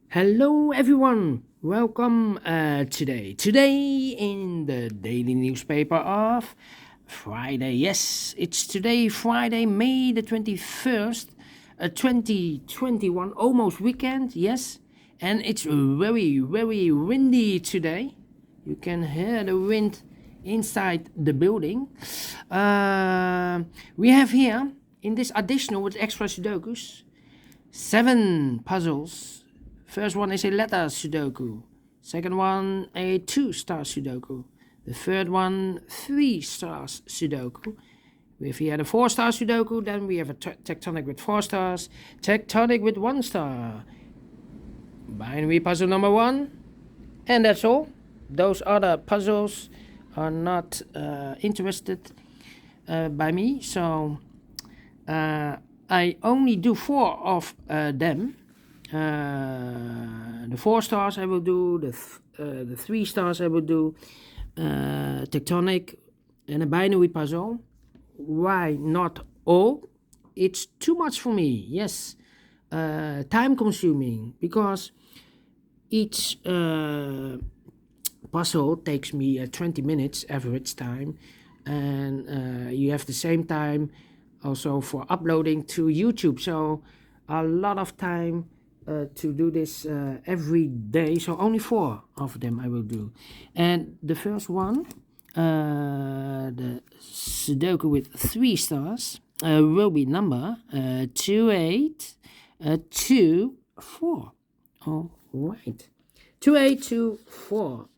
Hello everyone, welcome today in the daily newspaper of Friday. Yes, it's today Friday, May the 21st, 2021, almost weekend, yes. And it's very windy today. You can hear the wind inside the building. We have here in this additional with extra Sudokus 7 puzzles. First one is a letter Sudoku. Second one, a 2-star Sudoku. The third one, 3 stars Sudoku. If we had a 4-star Sudoku, then we have a tectonic with 4 stars, tectonic with 1 star. Binary puzzle number 1. And that's all. Those other puzzles are not interested by me, so I only do 4 of them. The 4 stars I will do, the 3 stars I will do, tectonic and a binary puzzle. Why not all? It's too much for me, yes. Time consuming, because each puzzle takes me 20 minutes average time, and you have the same time also for uploading to YouTube, so a lot of time to do this every day. So only 4 of them I will do. And the first one, the Sudoku with 3 stars, will be number 2824. All right, 2824.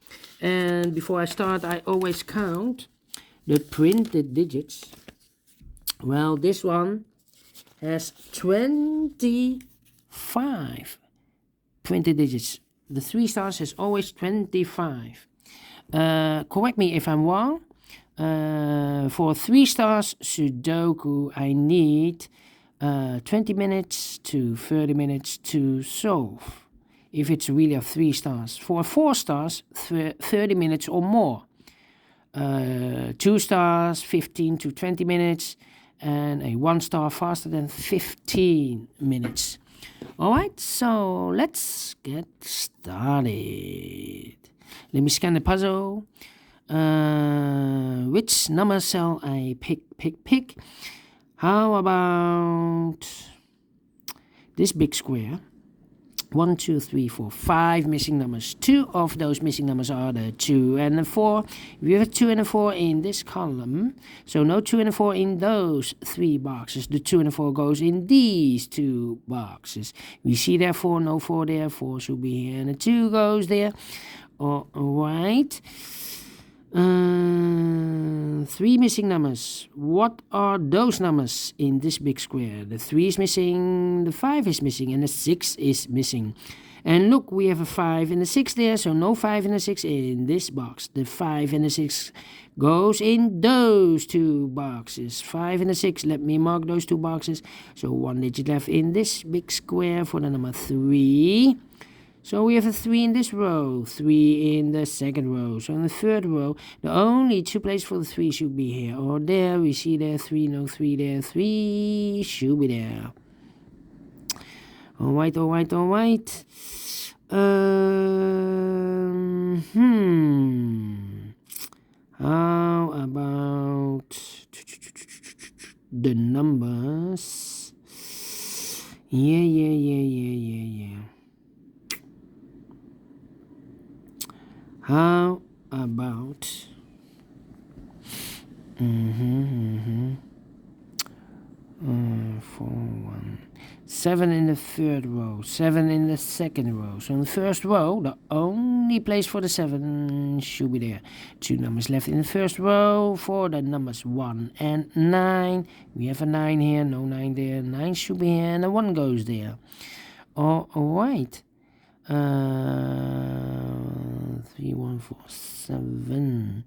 And before I start, I always count the printed digits. Well, this one has 25 printed digits. The 3 stars has always 25. Correct me if I'm wrong. For 3 stars Sudoku, I need 20 minutes to 30 minutes to solve, if it's really a 3 stars. For 4 stars, 30 minutes or more. 2 stars, 15 to 20 minutes. And a 1 star faster than 15 minutes. Alright, so let's get started. Let me scan the puzzle. Which number shall I pick? How about this big square? 1, 2, 3, 4, 5 missing numbers. 2 of those missing numbers are the 2 and the 4. We have a 2 and a 4 in this column, so no 2 and a 4 in those 3 boxes. The 2 and a 4 goes in these 2 boxes. We see therefore no 4 there. 4 should be here, and the 2 goes there. Alright. 3 missing numbers. What are those numbers in this big square? The 3 is missing, the 5 is missing, and the 6 is missing. And look, we have a 5 and a 6 there, so no 5 and a 6 in this box. The 5 and the 6 goes in those 2 boxes. 5 and a 6, let me mark those 2 boxes. So 1 digit left in this big square for the number 3. So we have a 3 in this row, 3 in the second row. So in the third row, the only 2 places for the 3 should be here or there. We see there 3, no 3 there, 3 should be there. Alright. How about the numbers? Yeah. How about 4, 1, 7 in the third row, 7 in the second row. So in the first row, the only place for the 7 should be there. 2 numbers left in the first row for the numbers 1 and 9. We have a 9 here, no 9 there. 9 should be here, and a 1 goes there. Alright. 3, 1, 4, 7,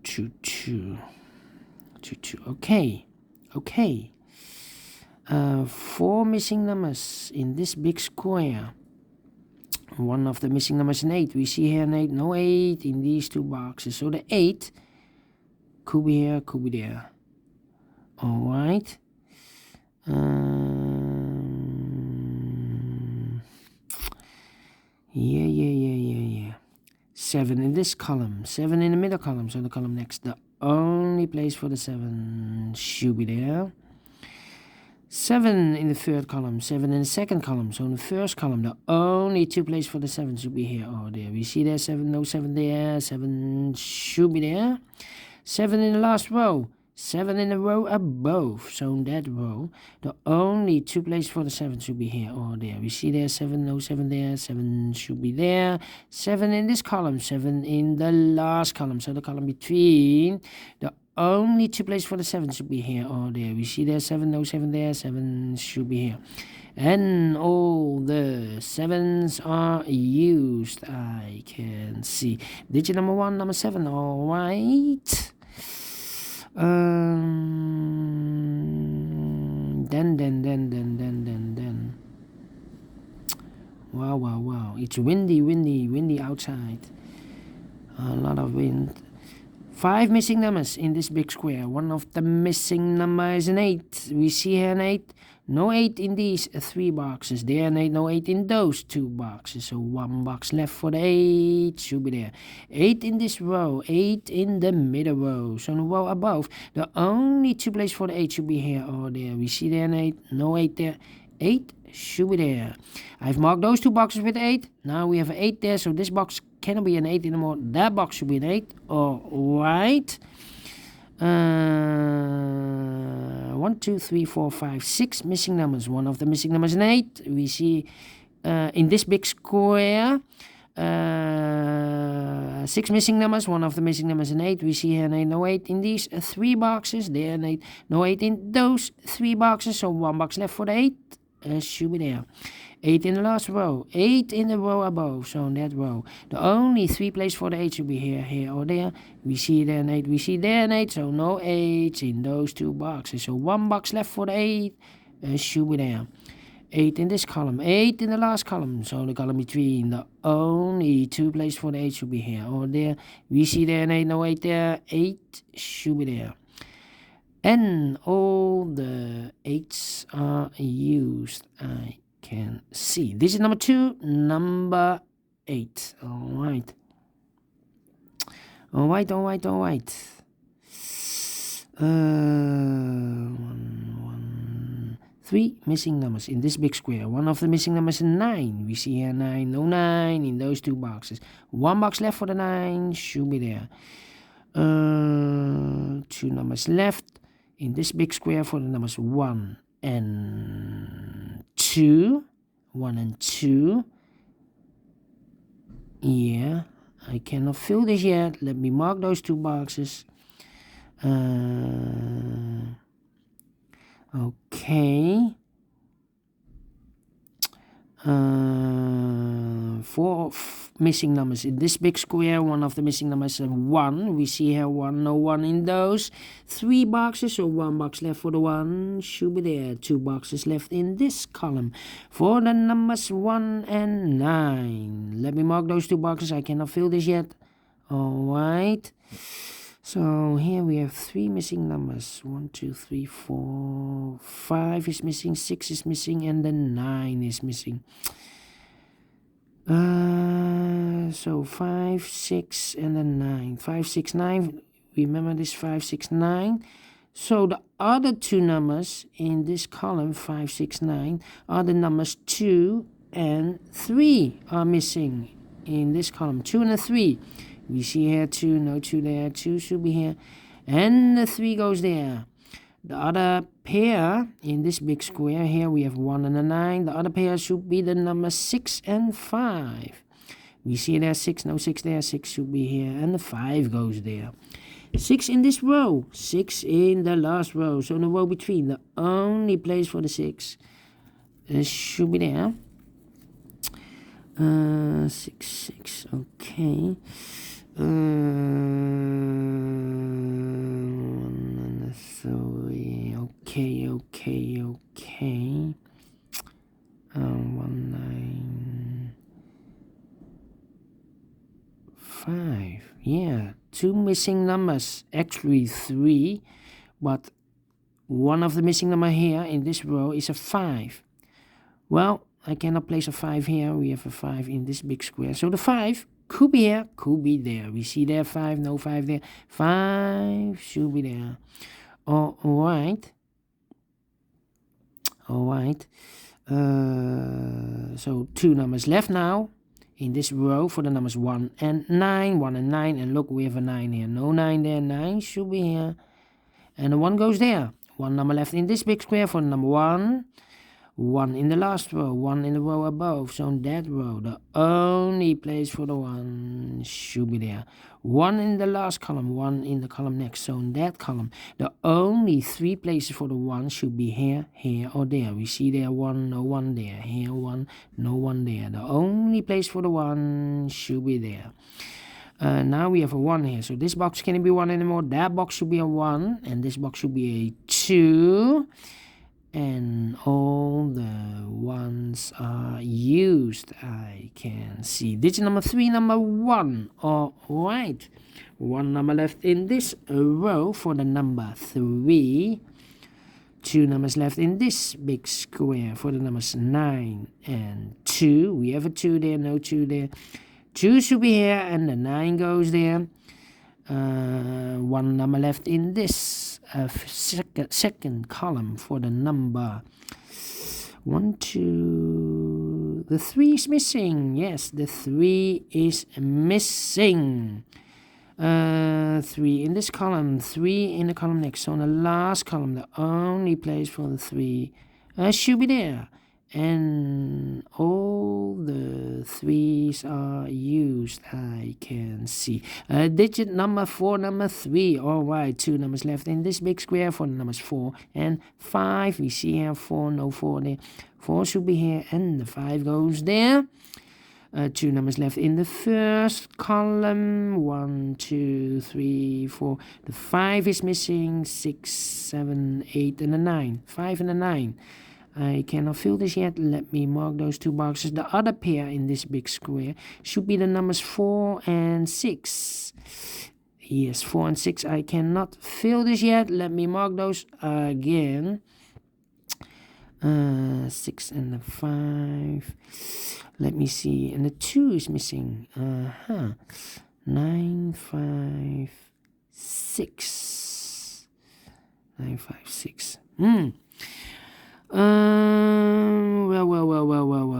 2, 2. Okay. 4 missing numbers in this big square. One of the missing numbers is an 8. We see here an 8, no 8 in these 2 boxes. So the 8 could be here, could be there. Alright. Yeah. 7 in this column, 7 in the middle column, so the column next. The only place for the 7 should be there. 7 in the third column, 7 in the second column, so in the first column, the only 2 places for the 7 should be here or there. We see there 7, no 7 there, 7 should be there. 7 in the last row, 7 in the row above, so in that row, the only 2 places for the 7 should be here or there. We see there 7, no 7 there, 7 should be there. 7 in this column, 7 in the last column, so the column between, the only 2 places for the 7 should be here or there. We see there 7, no 7 there, 7 should be here. And all the 7s are used, I can see. Digit number 1, number 7, all right. Then. Wow. It's windy outside. A lot of wind. 5 missing numbers in this big square. One of the missing numbers is an 8. We see here an 8. No 8 in these 3 boxes. There an 8. No 8 in those 2 boxes. So 1 box left for the 8. Should be there. 8 in this row. 8 in the middle row. So in the row above, the only 2 places for the 8 should be here or there. We see there an 8. No 8 there. 8 should be there. I've marked those 2 boxes with 8. Now we have an 8 there. So this box cannot be an 8 anymore. That box should be an 8. All right. 1, 2, 3, 4, 5, 6 missing numbers. One of the missing numbers is an 8. We see in this big square 6 missing numbers. One of the missing numbers is an 8. We see here an 8. No 8 in these 3 boxes. There an 8. No 8 in those 3 boxes. So 1 box left for the 8. Should be there. 8 in the last row. 8 in the row above. So in that row, the only 3 places for the 8 should be here or there. We see there an 8. We see there an 8. So no 8 in those 2 boxes. So 1 box left for the 8. Should be there. 8 in this column. 8 in the last column. So the column between, the only 2 places for the 8 should be here or there. We see there an 8. No 8 there. 8 should be there. And all the 8s are used, I can see. This is number 2, number 8. All right. 3 missing numbers in this big square. One of the missing numbers is 9. We see here 9, no 9 in those 2 boxes. 1 box left for the 9, should be there. 2 numbers left in this big square for the numbers 1 and 2. 1 and 2. Yeah, I cannot fill this yet. Let me mark those 2 boxes. Okay. 4 missing numbers in this big square. One of the missing numbers is 1. We see here 1, no 1 in those 3 boxes. So 1 box left for the 1 should be there. 2 boxes left in this column for the numbers 1 and 9. Let me mark those 2 boxes. I cannot fill this yet. All right. So here we have 3 missing numbers. 1, 2, 3, 4, 5 is missing, 6 is missing, and then 9 is missing. So 5, 6, and then 9. 5, 6, 9. Remember this 5, 6, 9. So the other 2 numbers in this column, 5, 6, 9, are the numbers 2 and 3 are missing in this column. 2 and 3. We see here 2, no 2 there, 2 should be here, and the 3 goes there. The other pair in this big square here, we have 1 and a 9. The other pair should be the numbers 6 and 5. We see there 6, no 6 there, 6 should be here, and the 5 goes there. 6 in this row, 6 in the last row, so in the row between, the only place for the 6 should be there. 6, 6, okay. 1 and 3, okay. 1, 9, 5. Yeah, 2 missing numbers, actually 3, but one of the missing number here in this row is a 5. Well, I cannot place a 5 here. We have a 5 in this big square. So the 5 could be here, could be there. We see there 5, no 5 there. 5 should be there. All right. All right. So 2 numbers left now in this row for the numbers 1 and 9. 1 and 9. And look, we have a 9 here. No 9 there. 9 should be here. And the 1 goes there. 1 number left in this big square for the number 1. 1 in the last row, 1 in the row above. So in that row, the only place for the 1 should be there. 1 in the last column, 1 in the column next. So in that column, the only 3 places for the 1 should be here, here, or there. We see there 1, no 1 there. Here 1, no 1 there. The only place for the 1 should be there. Now we have a 1 here. So this box can't be 1 anymore. That box should be a 1. And this box should be a 2. And all the 1s are used. I can see digit number 3, number 1. All right. 1 number left in this row for the number 3. 2 numbers left in this big square for the numbers 9 and 2. We have a 2 there, no 2 there. 2 should be here, and the 9 goes there. 1 number left in this second column for the number 1, 2. The 3 is missing. Yes, the 3 is missing. 3 in this column, 3 in the column next. So in the last column, the only place for the 3 should be there. And all the 3s are used, I can see. Digit number 4, number 3. All right, 2 numbers left in this big square for the numbers 4 and 5. We see here 4, no 4 there. 4 should be here, and the 5 goes there. 2 numbers left in the first column. 1, 2, 3, 4. The 5 is missing. 6, 7, 8, and a 9. 5 and a 9. I cannot fill this yet. Let me mark those 2 boxes. The other pair in this big square should be the numbers 4 and 6. Yes, 4 and 6. I cannot fill this yet. Let me mark those again. 6 and the 5. Let me see. And the 2 is missing. 9, 5, 6. 9, 5, 6.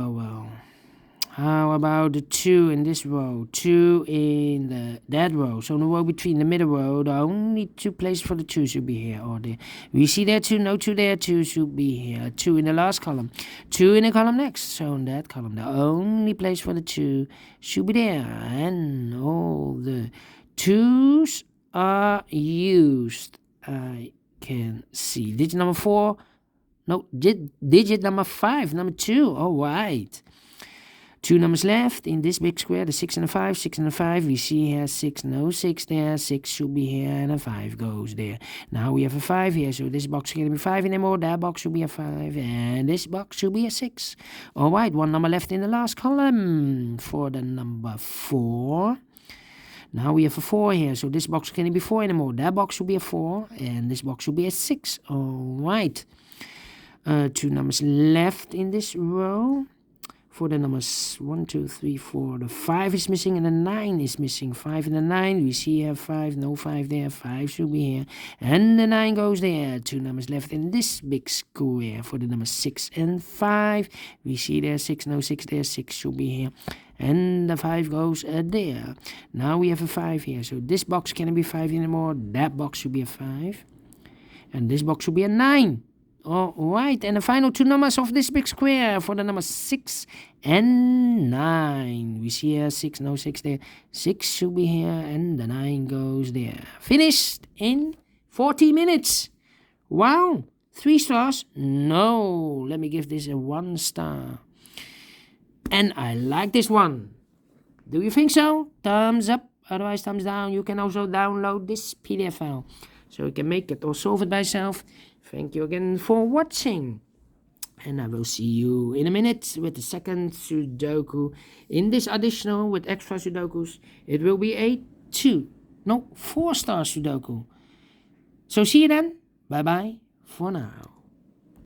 Well. How about the 2 in this row? 2 in that row. So in the row between the middle row, the only 2 places for the 2 should be here or there. We see there 2, no 2 there, 2 should be here. 2 in the last column, 2 in the column next. So in that column, the only place for the 2 should be there. And all the 2s are used. I can see. Digit number 4. No, digit number 5, number 2. All right. 2 numbers left in this big square, the 6 and the 5. 6 and the 5, we see here 6, no 6 there. 6 should be here, and a 5 goes there. Now we have a 5 here, so this box can't be 5 anymore. That box should be a 5, and this box should be a 6. All right, 1 number left in the last column for the number 4. Now we have a 4 here, so this box can't be 4 anymore. That box should be a 4, and this box should be a 6. All right. 2 numbers left in this row for the numbers 1, 2, 3, 4. The 5 is missing and the 9 is missing. 5 and the 9. We see here 5, no 5 there. 5 should be here, and the 9 goes there. 2 numbers left in this big square for the numbers 6 and 5. We see there 6, no 6 there. 6 should be here, and the 5 goes there. Now we have a 5 here, so this box cannot be 5 anymore. That box should be a 5, and this box should be a 9. All right, and the final 2 numbers of this big square for the numbers 6 and 9. We see here 6, no 6 there. 6 should be here, and the 9 goes there. Finished in 40 minutes. Wow, 3 stars? No, let me give this a 1 star. And I like this one. Do you think so? Thumbs up, otherwise thumbs down. You can also download this PDF file, so you can make it or solve it by yourself. Thank you again for watching, and I will see you in a minute with the second Sudoku. In this additional with extra Sudokus, it will be a 4-star Sudoku. So see you then. Bye bye for now.